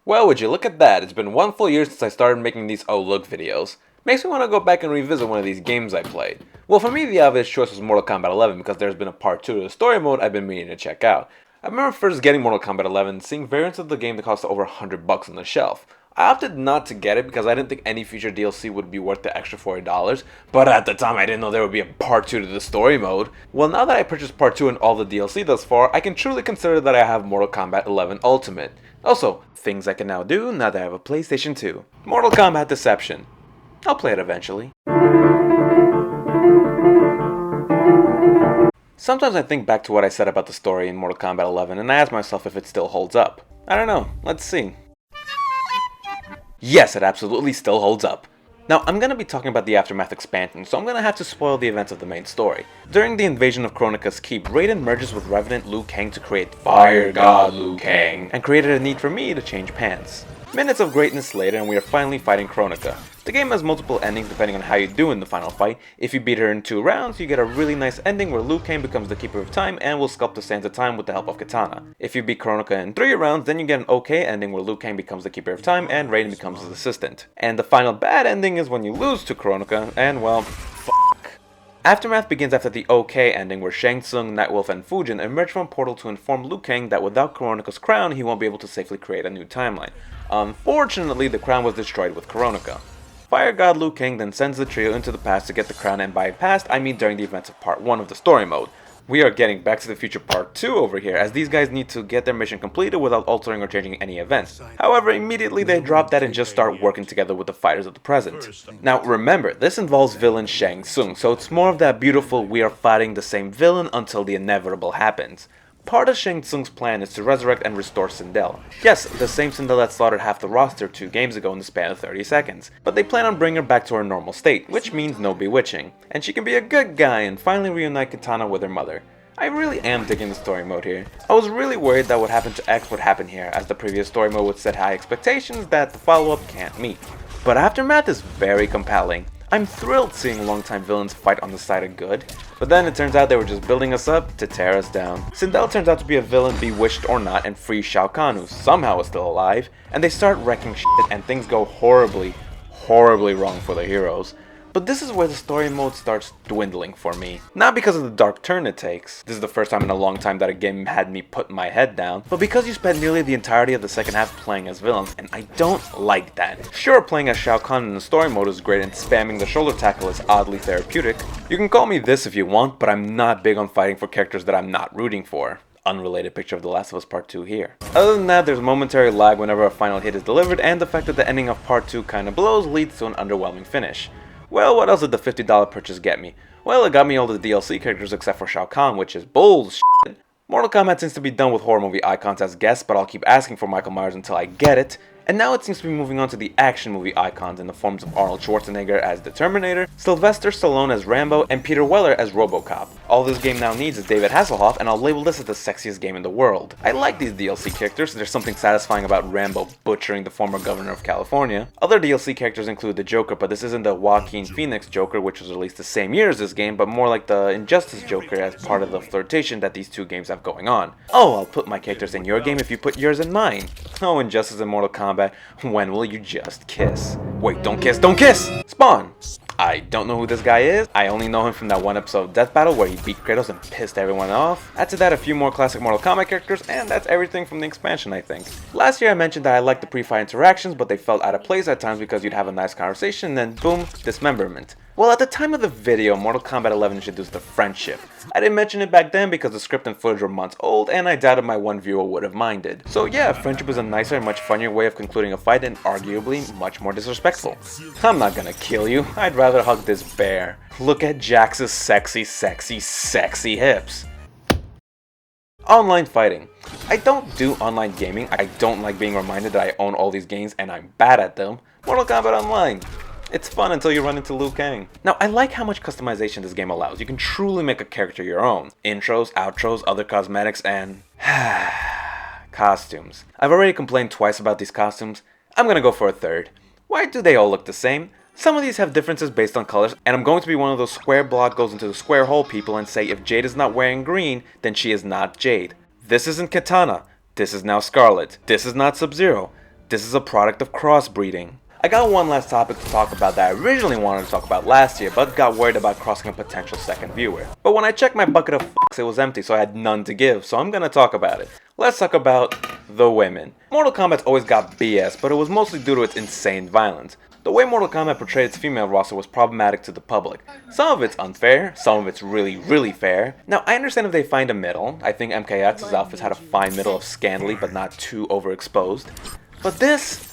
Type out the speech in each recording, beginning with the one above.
Well, would you look at that, it's been 1 full year since I started making these oh look videos. Makes me want to go back and revisit one of these games I played. Well, for me the obvious choice was Mortal Kombat 11 because there's been a part 2 to the story mode I've been meaning to check out. I remember first getting Mortal Kombat 11, seeing variants of the game that cost over $100 on the shelf. I opted not to get it because I didn't think any future DLC would be worth the extra $40, but at the time I didn't know there would be a part 2 to the story mode. Well, now that I purchased part 2 and all the DLC thus far, I can truly consider that I have Mortal Kombat 11 Ultimate. Also, things I can now do now that I have a PlayStation 2. Mortal Kombat Deception. I'll play it eventually. Sometimes I think back to what I said about the story in Mortal Kombat 11 and I ask myself if it still holds up. I don't know, let's see. Yes, it absolutely still holds up. Now, I'm going to be talking about the Aftermath expansion, so I'm going to have to spoil the events of the main story. During the invasion of Kronika's Keep, Raiden merges with Revenant Liu Kang to create Fire God Liu Kang, and created a need for me to change pants. Minutes of greatness later and we are finally fighting Kronika. The game has multiple endings depending on how you do in the final fight. If you beat her in 2 rounds, you get a really nice ending where Liu Kang becomes the Keeper of Time and will sculpt the Sands of Time with the help of Katana. If you beat Kronika in 3 rounds, then you get an okay ending where Liu Kang becomes the Keeper of Time and Raiden becomes his assistant. And the final bad ending is when you lose to Kronika and, well, fuck. Aftermath begins after the okay ending where Shang Tsung, Nightwolf, and Fujin emerge from a portal to inform Liu Kang that without Kronika's crown, he won't be able to safely create a new timeline. Unfortunately, the crown was destroyed with Kronika. Fire God Liu Kang then sends the trio into the past to get the crown, and by past, I mean during the events of part 1 of the story mode. We are getting Back to the Future part 2 over here, as these guys need to get their mission completed without altering or changing any events. However, immediately they drop that and just start working together with the fighters of the present. Now remember, this involves villain Shang Tsung, so it's more of that beautiful we are fighting the same villain until the inevitable happens. Part of Shang Tsung's plan is to resurrect and restore Sindel. Yes, the same Sindel that slaughtered half the roster 2 games ago in the span of 30 seconds. But they plan on bringing her back to her normal state, which means no bewitching. And she can be a good guy and finally reunite Katana with her mother. I really am digging the story mode here. I was really worried that what happened to X would happen here, as the previous story mode would set high expectations that the follow-up can't meet. But Aftermath is very compelling. I'm thrilled seeing longtime villains fight on the side of good, but then it turns out they were just building us up to tear us down. Sindel turns out to be a villain, bewitched or not, and frees Shao Kahn, who somehow is still alive, and they start wrecking shit and things go horribly wrong for the heroes. But this is where the story mode starts dwindling for me. Not because of the dark turn it takes. This is the first time in a long time that a game had me put my head down. But because you spend nearly the entirety of the second half playing as villains, and I don't like that. Sure, playing as Shao Kahn in the story mode is great and spamming the shoulder tackle is oddly therapeutic. You can call me this if you want, but I'm not big on fighting for characters that I'm not rooting for. Unrelated picture of The Last of Us Part 2 here. Other than that, there's momentary lag whenever a final hit is delivered, and the fact that the ending of Part 2 kinda blows leads to an underwhelming finish. Well, what else did the $50 purchase get me? Well, it got me all the DLC characters except for Shao Kahn, which is bullshit. Mortal Kombat seems to be done with horror movie icons as guests, but I'll keep asking for Michael Myers until I get it. And now it seems to be moving on to the action movie icons in the forms of Arnold Schwarzenegger as the Terminator, Sylvester Stallone as Rambo, and Peter Weller as RoboCop. All this game now needs is David Hasselhoff, and I'll label this as the sexiest game in the world. I like these DLC characters, there's something satisfying about Rambo butchering the former governor of California. Other DLC characters include the Joker, but this isn't the Joaquin Phoenix Joker, which was released the same year as this game, but more like the Injustice Joker as part of the flirtation that these 2 games have going on. Oh, I'll put my characters in your game if you put yours in mine. Oh, Injustice and Mortal Kombat, when will you just kiss? Wait, don't kiss, don't kiss! Spawn! I don't know who this guy is. I only know him from that one episode of Death Battle where he beat Kratos and pissed everyone off. Add to that a few more classic Mortal Kombat characters, and that's everything from the expansion, I think. Last year I mentioned that I liked the pre-fight interactions, but they felt out of place at times because you'd have a nice conversation and then boom, dismemberment. Well, at the time of the video, Mortal Kombat 11 introduced the friendship. I didn't mention it back then because the script and footage were months old, and I doubted my one viewer would have minded. So yeah, friendship is a nicer and much funnier way of concluding a fight and arguably much more disrespectful. I'm not gonna kill you, I'd rather hug this bear. Look at Jax's sexy hips. Online fighting. I don't do online gaming, I don't like being reminded that I own all these games and I'm bad at them. Mortal Kombat Online. It's fun until you run into Liu Kang. Now, I like how much customization this game allows. You can truly make a character your own. Intros, outros, other cosmetics, and costumes. I've already complained twice about these costumes. I'm gonna go for a third. Why do they all look the same? Some of these have differences based on colors, and I'm going to be one of those square block goes into the square hole people and say if Jade is not wearing green, then she is not Jade. This isn't Katana. This is now Scarlet. This is not Sub-Zero. This is a product of crossbreeding. I got one last topic to talk about that I originally wanted to talk about last year, but got worried about crossing a potential second viewer. But when I checked my bucket of fucks, it was empty, so I had none to give, so I'm gonna talk about it. Let's talk about the women. Mortal Kombat's always got BS, but it was mostly due to its insane violence. The way Mortal Kombat portrayed its female roster was problematic to the public. Some of it's unfair, some of it's really fair. Now, I understand if they find a middle. I think MKX's outfits had a fine middle of scantily, but not too overexposed. But this...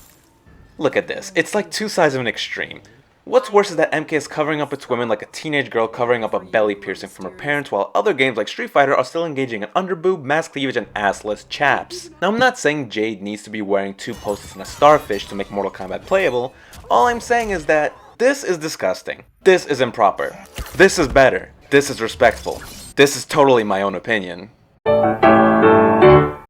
look at this. It's like two sides of an extreme. What's worse is that MK is covering up its women like a teenage girl covering up a belly piercing from her parents, while other games like Street Fighter are still engaging in underboob, mass cleavage, and assless chaps. Now, I'm not saying Jade needs to be wearing 2 posters and a starfish to make Mortal Kombat playable. All I'm saying is that this is disgusting. This is improper. This is better. This is respectful. This is totally my own opinion.